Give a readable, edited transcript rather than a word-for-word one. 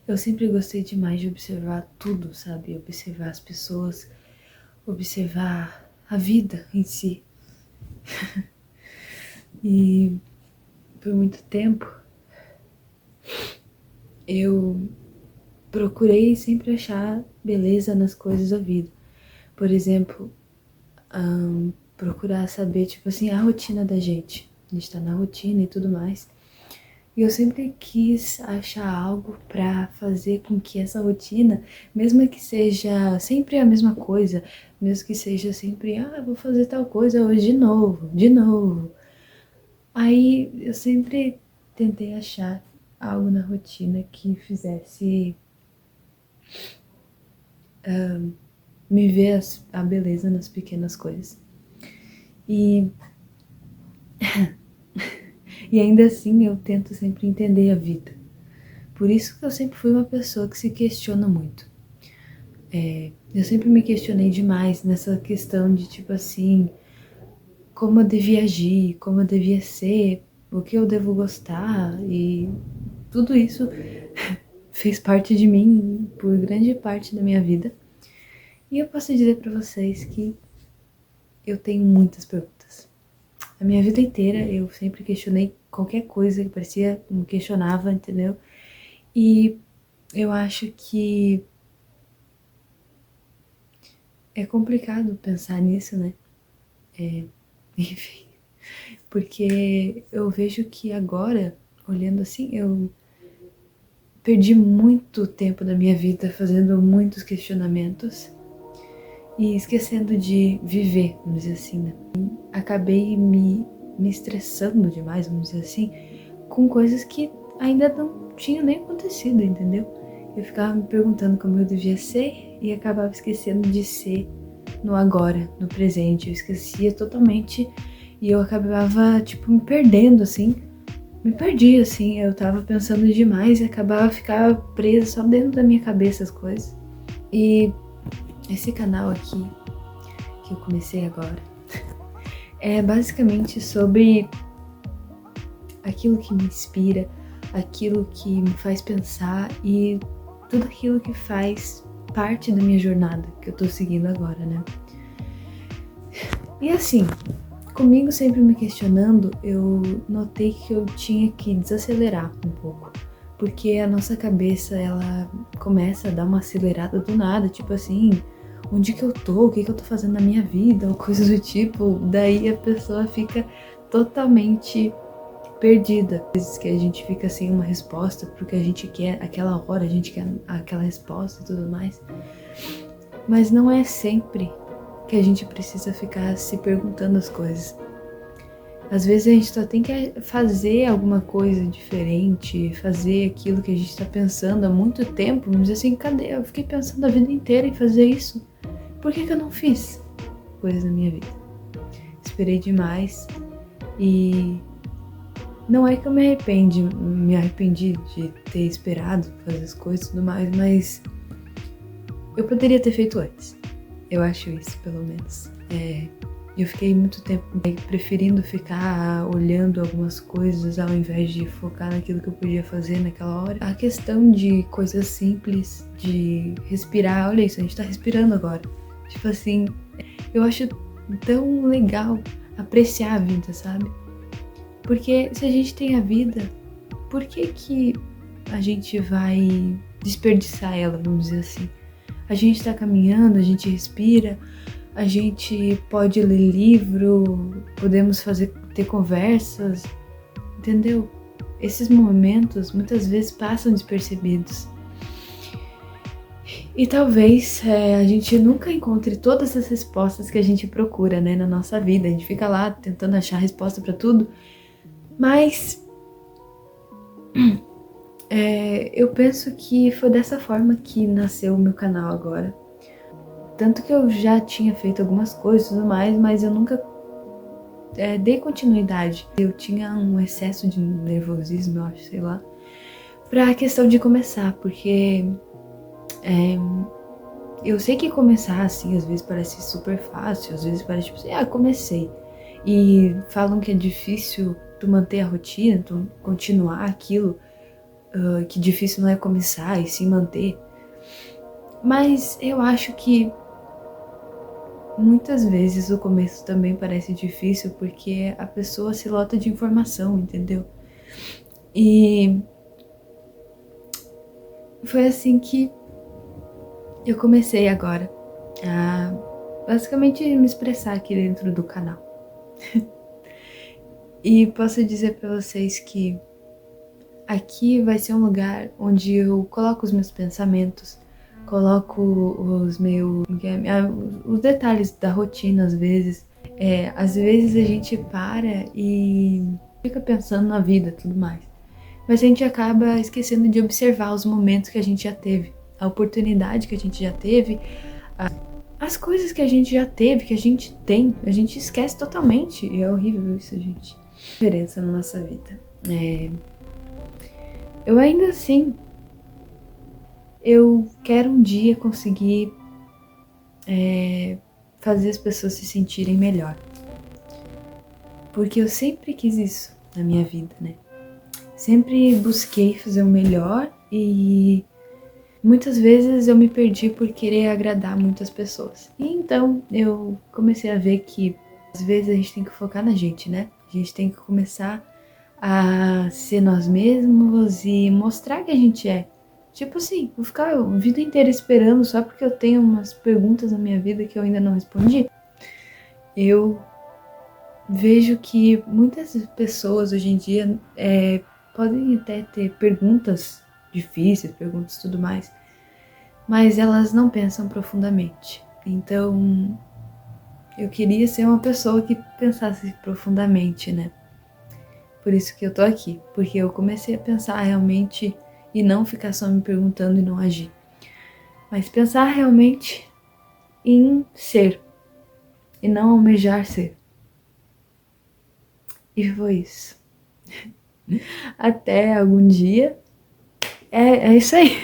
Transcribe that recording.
Eu sempre gostei demais de observar tudo, sabe? Observar as pessoas, observar a vida em si. E por muito tempo eu procurei sempre achar beleza nas coisas da vida. Por exemplo, procurar saber, tipo assim, a rotina da gente. A gente tá na rotina e tudo mais. E eu sempre quis achar algo pra fazer com que essa rotina, mesmo que seja sempre a mesma coisa, mesmo que seja sempre, eu vou fazer tal coisa hoje de novo, de novo. Aí eu sempre tentei achar algo na rotina que fizesse me ver a beleza nas pequenas coisas. E, e ainda assim eu tento sempre entender a vida. Por isso que eu sempre fui uma pessoa que se questiona muito. Eu sempre me questionei demais nessa questão de tipo assim, como eu devia agir, como eu devia ser, o que eu devo gostar e tudo isso fez parte de mim por grande parte da minha vida. E eu posso dizer pra vocês que eu tenho muitas perguntas. A minha vida inteira eu sempre questionei qualquer coisa que parecia, me questionava, entendeu? E eu acho que é complicado pensar nisso, né? Enfim, porque eu vejo que agora, olhando assim, eu perdi muito tempo da minha vida fazendo muitos questionamentos e esquecendo de viver, vamos dizer assim, né? Acabei me estressando demais, vamos dizer assim, com coisas que ainda não tinham nem acontecido, entendeu? Eu ficava me perguntando como eu devia ser e acabava esquecendo de ser no agora, no presente. Eu esquecia totalmente e eu acabava, tipo, me perdendo, assim. Me perdi, assim. Eu tava pensando demais e acabava ficando presa só dentro da minha cabeça as coisas. E esse canal aqui, que eu comecei agora, é basicamente sobre aquilo que me inspira, aquilo que me faz pensar e tudo aquilo que faz parte da minha jornada que eu tô seguindo agora, né? E assim, comigo sempre me questionando, eu notei que eu tinha que desacelerar um pouco, porque a nossa cabeça, ela começa a dar uma acelerada do nada, tipo assim, onde que eu tô, o que que eu tô fazendo na minha vida, ou coisas do tipo, daí a pessoa fica totalmente perdida. Às vezes que a gente fica sem uma resposta porque a gente quer aquela hora, a gente quer aquela resposta e tudo mais. Mas não é sempre que a gente precisa ficar se perguntando as coisas. Às vezes a gente só tem que fazer alguma coisa diferente, fazer aquilo que a gente tá pensando há muito tempo, vamos dizer assim, cadê? Eu fiquei pensando a vida inteira em fazer isso. Por que eu não fiz coisas na minha vida? Esperei demais e não é que eu me arrependi de ter esperado fazer as coisas e tudo mais, mas eu poderia ter feito antes. Eu acho isso, pelo menos. Eu fiquei muito tempo preferindo ficar olhando algumas coisas ao invés de focar naquilo que eu podia fazer naquela hora. A questão de coisas simples, de respirar, olha isso, a gente tá respirando agora. Tipo assim, eu acho tão legal apreciar a vida, sabe? Porque se a gente tem a vida, por que a gente vai desperdiçar ela, vamos dizer assim? A gente tá caminhando, a gente respira, a gente pode ler livro, podemos ter conversas, entendeu? Esses momentos muitas vezes passam despercebidos. E talvez a gente nunca encontre todas as respostas que a gente procura, né, na nossa vida. A gente fica lá tentando achar resposta pra tudo, mas eu penso que foi dessa forma que nasceu o meu canal agora. Tanto que eu já tinha feito algumas coisas e tudo mais, mas eu nunca dei continuidade. Eu tinha um excesso de nervosismo, eu acho, sei lá, pra questão de começar, porque eu sei que começar assim, às vezes parece super fácil, às vezes parece tipo assim, comecei. E falam que é difícil tu manter a rotina, tu continuar aquilo. que difícil não é começar e se manter. Mas eu acho que muitas vezes o começo também parece difícil porque a pessoa se lota de informação, entendeu? E foi assim que eu comecei agora a basicamente me expressar aqui dentro do canal. E posso dizer pra vocês que aqui vai ser um lugar onde eu coloco os meus pensamentos, coloco os detalhes da rotina às vezes. Às vezes a gente para e fica pensando na vida e tudo mais. Mas a gente acaba esquecendo de observar os momentos que a gente já teve, a oportunidade que a gente já teve, as coisas que a gente já teve, que a gente tem, a gente esquece totalmente. E é horrível isso, gente. Diferença na nossa vida. Eu ainda assim, eu quero um dia conseguir fazer as pessoas se sentirem melhor. Porque eu sempre quis isso na minha vida, né? Sempre busquei fazer o melhor e muitas vezes eu me perdi por querer agradar muitas pessoas. E então eu comecei a ver que às vezes a gente tem que focar na gente, né? A gente tem que começar a ser nós mesmos e mostrar que a gente é. Tipo assim, vou ficar a vida inteira esperando só porque eu tenho umas perguntas na minha vida que eu ainda não respondi. Eu vejo que muitas pessoas hoje em dia podem até ter perguntas difíceis, perguntas e tudo mais, mas elas não pensam profundamente. Então, eu queria ser uma pessoa que pensasse profundamente, né? Por isso que eu tô aqui, porque eu comecei a pensar realmente e não ficar só me perguntando e não agir. Mas pensar realmente em ser e não almejar ser. E foi isso. Até algum dia. É isso aí.